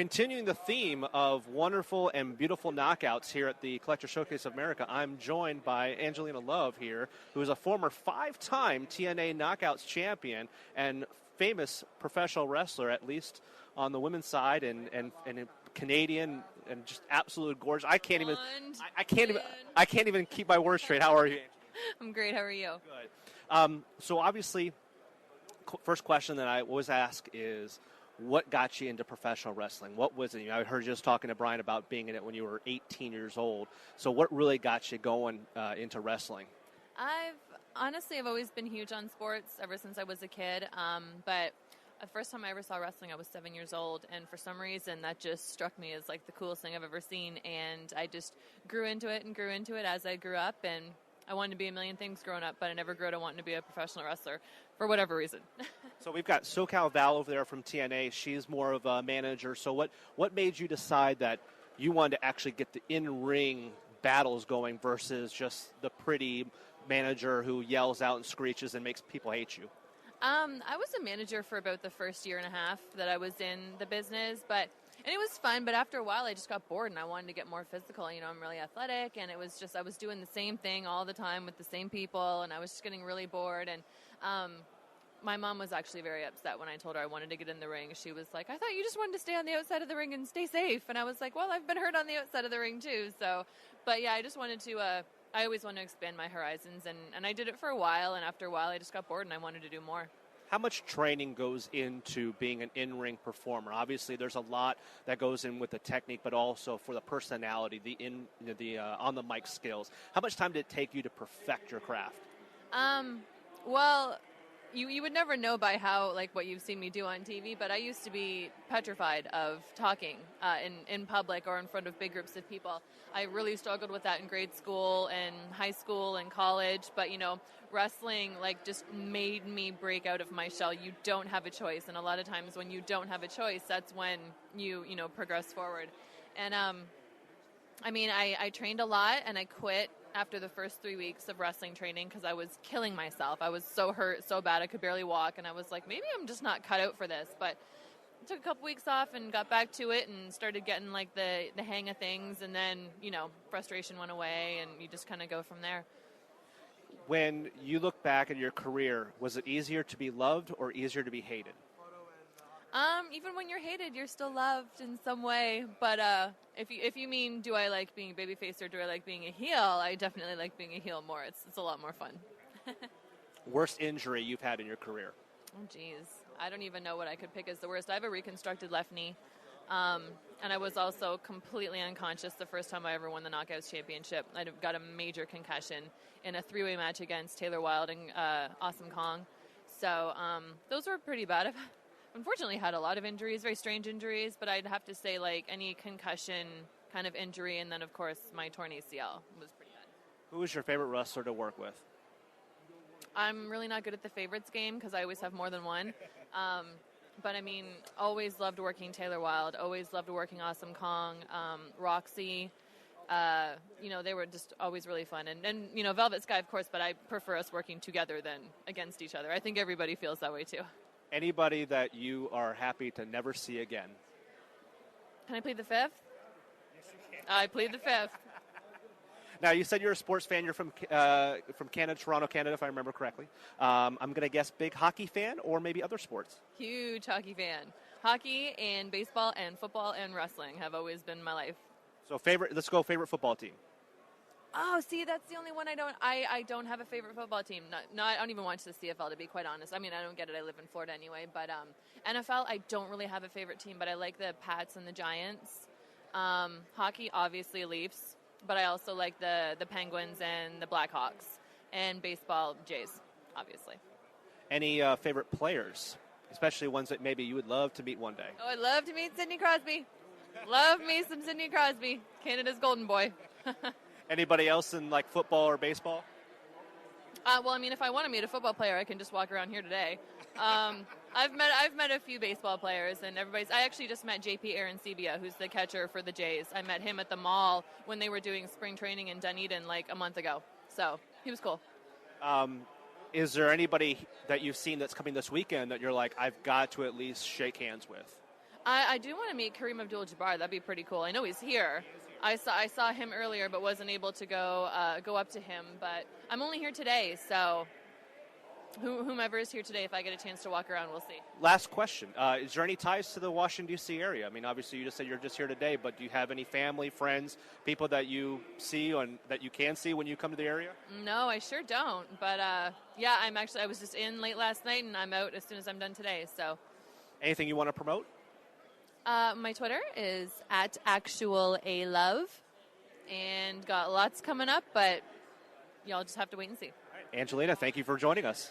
Continuing the theme of wonderful and beautiful knockouts here at the Collector Showcase of America, I'm joined by Angelina Love here, who is a former 5-time TNA Knockouts champion and famous professional wrestler, at least on the women's side, and Canadian, and just absolute gorgeous. I can't even keep my words straight. How are you, Angelina? I'm great. How are you? Good. So obviously, first question that I always ask is, what got you into professional wrestling? What was it? I heard you just talking to Brian about being in it when you were 18 years old. So what really got you going into wrestling? I've always been huge on sports ever since I was a kid. But the first time I ever saw wrestling, I was 7 years old. And for some reason, that just struck me as like the coolest thing I've ever seen. And I just grew into it as I grew up. And I wanted to be a million things growing up, but I never grew to wanting to be a professional wrestler for whatever reason. So we've got SoCal Val over there from TNA. She's more of a manager. So what made you decide that you wanted to actually get the in-ring battles going versus just the pretty manager who yells out and screeches and makes people hate you? I was a manager for about the first year and a half that I was in the business, and it was fun, but after a while I just got bored and I wanted to get more physical. You know, I'm really athletic, and it was just I was doing the same thing all the time with the same people, and I was just getting really bored. And my mom was actually very upset when I told her I wanted to get in the ring. She was like, I thought you just wanted to stay on the outside of the ring and stay safe. And I was like, well, I've been hurt on the outside of the ring too. So, but yeah, I just wanted to, I always wanted to expand my horizons, and I did it for a while, and after a while I just got bored and I wanted to do more. How much training goes into being an in-ring performer? Obviously, there's a lot that goes in with the technique, but also for the personality, the on the mic skills. How much time did it take you to perfect your craft? Well, you would never know by how, like, what you've seen me do on TV, but I used to be petrified of talking in public or in front of big groups of people. I really struggled with that in grade school and high school and college, but, you know, wrestling, like, just made me break out of my shell. You don't have a choice, and a lot of times when you don't have a choice, that's when you progress forward. And, I trained a lot, and I quit after the first 3 weeks of wrestling training because I was killing myself. I was so hurt, so bad, I could barely walk, and I was like, maybe I'm just not cut out for this. But I took a couple weeks off and got back to it and started getting, like, the hang of things, and then, frustration went away, and you just kind of go from there. When you look back at your career, was it easier to be loved or easier to be hated? Even when you're hated, you're still loved in some way. But if you mean, do I like being a babyface or do I like being a heel? I definitely like being a heel more. It's a lot more fun. Worst injury you've had in your career? Oh, geez. I don't even know what I could pick as the worst. I have a reconstructed left knee. And I was also completely unconscious the first time I ever won the Knockouts Championship. I got a major concussion in a 3-way match against Taylor Wilde and Awesome Kong. So those were pretty bad. I've unfortunately had a lot of injuries, very strange injuries, but I'd have to say, like, any concussion kind of injury, and then, of course, my torn ACL was pretty bad. Who was your favorite wrestler to work with? I'm really not good at the favorites game because I always have more than one. But, always loved working Taylor Wilde, always loved working Awesome Kong, Roxy. They were just always really fun. And Velvet Sky, of course, but I prefer us working together than against each other. I think everybody feels that way, too. Anybody that you are happy to never see again? Can I plead the fifth? Yes, you can. I plead the fifth. Now, you said you're a sports fan. You're from Canada, Toronto, Canada, if I remember correctly. I'm going to guess big hockey fan or maybe other sports. Huge hockey fan. Hockey and baseball and football and wrestling have always been my life. So let's go favorite football team. Oh, see, that's the only one I don't have a favorite football team. I don't even watch the CFL, to be quite honest. I don't get it. I live in Florida anyway. But NFL, I don't really have a favorite team, but I like the Pats and the Giants. Hockey, obviously Leafs, but I also like the Penguins and the Blackhawks. And baseball, Jays, obviously. Any favorite players, especially ones that maybe you would love to meet one day? Oh, I'd love to meet Sidney Crosby. Love me some Sidney Crosby, Canada's golden boy. Anybody else in, like, football or baseball? If I want to meet a football player, I can just walk around here today. I've met a few baseball players, and I actually just met JP Arancibia, who's the catcher for the Jays. I met him at the mall when they were doing spring training in Dunedin like a month ago. So he was cool. Is there anybody that you've seen that's coming this weekend that you're like, I've got to at least shake hands with? I do want to meet Kareem Abdul-Jabbar. That'd be pretty cool. I know he's here. I saw him earlier, but wasn't able to go up to him. But I'm only here today, so whomever is here today, if I get a chance to walk around, we'll see. Last question. Is there any ties to the Washington, D.C. area? I mean, obviously you just said you're just here today, but do you have any family, friends, people that you see and that you can see when you come to the area? No, I sure don't. But, yeah, I was just in late last night, and I'm out as soon as I'm done today. So, anything you want to promote? My Twitter is @actualAlove, and got lots coming up, but y'all just have to wait and see. Angelina, thank you for joining us.